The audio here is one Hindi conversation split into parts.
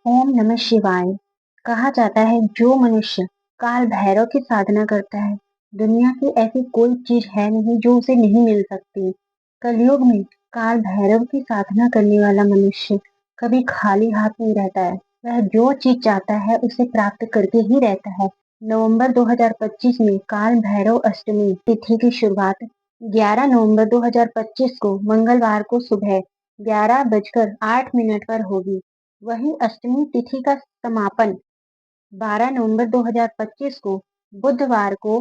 ओम नमः शिवाय। कहा जाता है जो मनुष्य काल भैरव की साधना करता है, दुनिया की ऐसी कोई चीज है नहीं जो उसे नहीं मिल सकती। कलयुग में काल भैरव की साधना करने वाला मनुष्य कभी खाली हाथ नहीं रहता है। वह जो चीज चाहता है उसे प्राप्त करके ही रहता है। नवंबर 2025 में काल भैरव अष्टमी तिथि की शुरुआत 11 नवंबर 2025 को मंगलवार को सुबह 11:08 पर होगी। वहीं अष्टमी तिथि का समापन 12 नवंबर 2025 को बुधवार को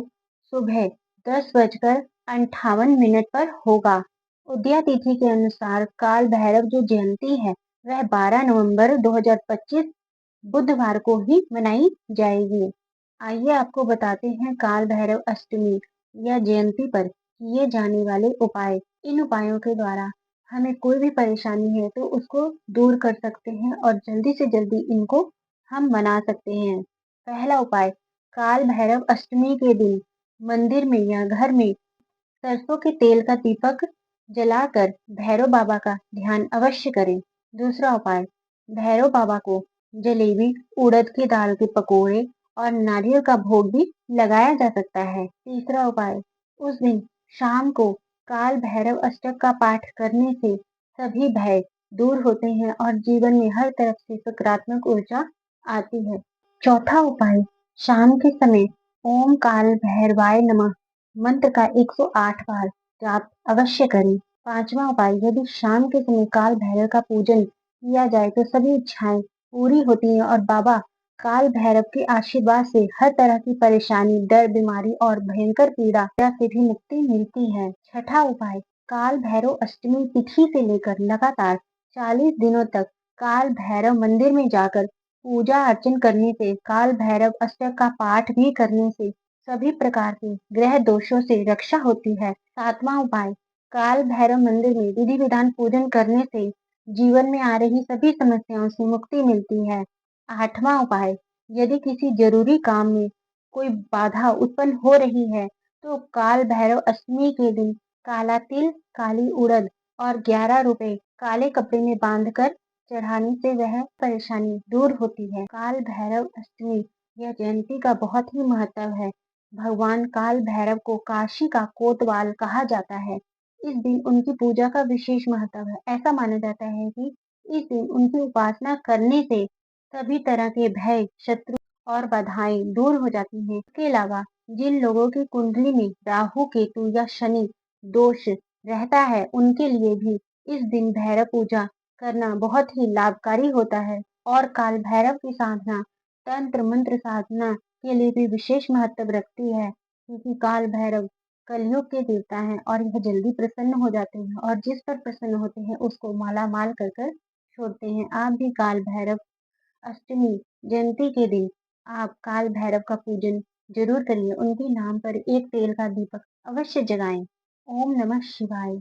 सुबह 10:58 पर होगा। उदया तिथि के अनुसार काल भैरव जो जयंती है वह 12 नवंबर 2025 बुधवार को ही मनाई जाएगी। आइए आपको बताते हैं काल भैरव अष्टमी या जयंती पर किए जाने वाले उपाय। इन उपायों के द्वारा हमें कोई भी परेशानी है तो उसको दूर कर सकते हैं और जल्दी से जल्दी इनको हम मना सकते हैं। पहला उपाय, काल भैरव अष्टमी के दिन मंदिर में या घर में सरसों के तेल का दीपक जलाकर भैरव बाबा का ध्यान अवश्य करें। दूसरा उपाय, भैरव बाबा को जलेबी, उड़द की दाल के पकोड़े और नारियल का भोग भी लगाया जा सकता है। तीसरा उपाय, उस दिन शाम को काल भैरव अष्टक का पाठ करने से सभी भय दूर होते हैं और जीवन में हर तरफ से सकारात्मक ऊर्जा आती है। चौथा उपाय, शाम के समय ओम काल भैरवाय नमः मंत्र का 108 बार जाप अवश्य करें। पांचवा उपाय, यदि शाम के समय काल भैरव का पूजन किया जाए तो सभी इच्छाएं पूरी होती हैं और बाबा काल भैरव के आशीर्वाद से हर तरह की परेशानी, डर, बीमारी और भयंकर पीड़ा से भी मुक्ति मिलती है। छठा उपाय, काल भैरव अष्टमी तिथि से लेकर लगातार 40 दिनों तक काल भैरव मंदिर में जाकर पूजा अर्चन करने से, काल भैरव अष्टक का पाठ भी करने से सभी प्रकार के ग्रह दोषों से रक्षा होती है। सातवां उपाय, काल भैरव मंदिर में विधि विधान पूजन करने से जीवन में आ रही सभी समस्याओं से मुक्ति मिलती है। आठवां उपाय, यदि किसी जरूरी काम में कोई बाधा उत्पन्न हो रही है तो काल भैरव अष्टमी के दिन काला तिल, काली उड़द और 11 रुपए काले कपड़े में बांधकर चढ़ाने से वह परेशानी दूर होती है। काल भैरव अष्टमी यह जयंती का बहुत ही महत्व है। भगवान काल भैरव को काशी का कोतवाल कहा जाता है। इस दिन उनकी पूजा का विशेष महत्व है। ऐसा माना जाता है कि इस दिन उनकी उपासना करने से सभी तरह के भय, शत्रु और बाधाएं दूर हो जाती हैं। इसके अलावा जिन लोगों की कुंडली में राहु, केतु या शनि दोष रहता है उनके लिए भी इस दिन भैरव पूजा करना बहुत ही लाभकारी होता है। और काल भैरव की साधना तंत्र मंत्र साधना के लिए भी विशेष महत्व रखती है, क्योंकि काल भैरव कलयुग के देवता हैं और यह जल्दी प्रसन्न हो जाते हैं और जिस पर प्रसन्न होते हैं उसको माला माल कर कर छोड़ते हैं। आप भी काल भैरव अष्टमी जयंती के दिन आप काल भैरव का पूजन जरूर करिए। उनके नाम पर एक तेल का दीपक अवश्य जगाएं। ओम नमः शिवाय।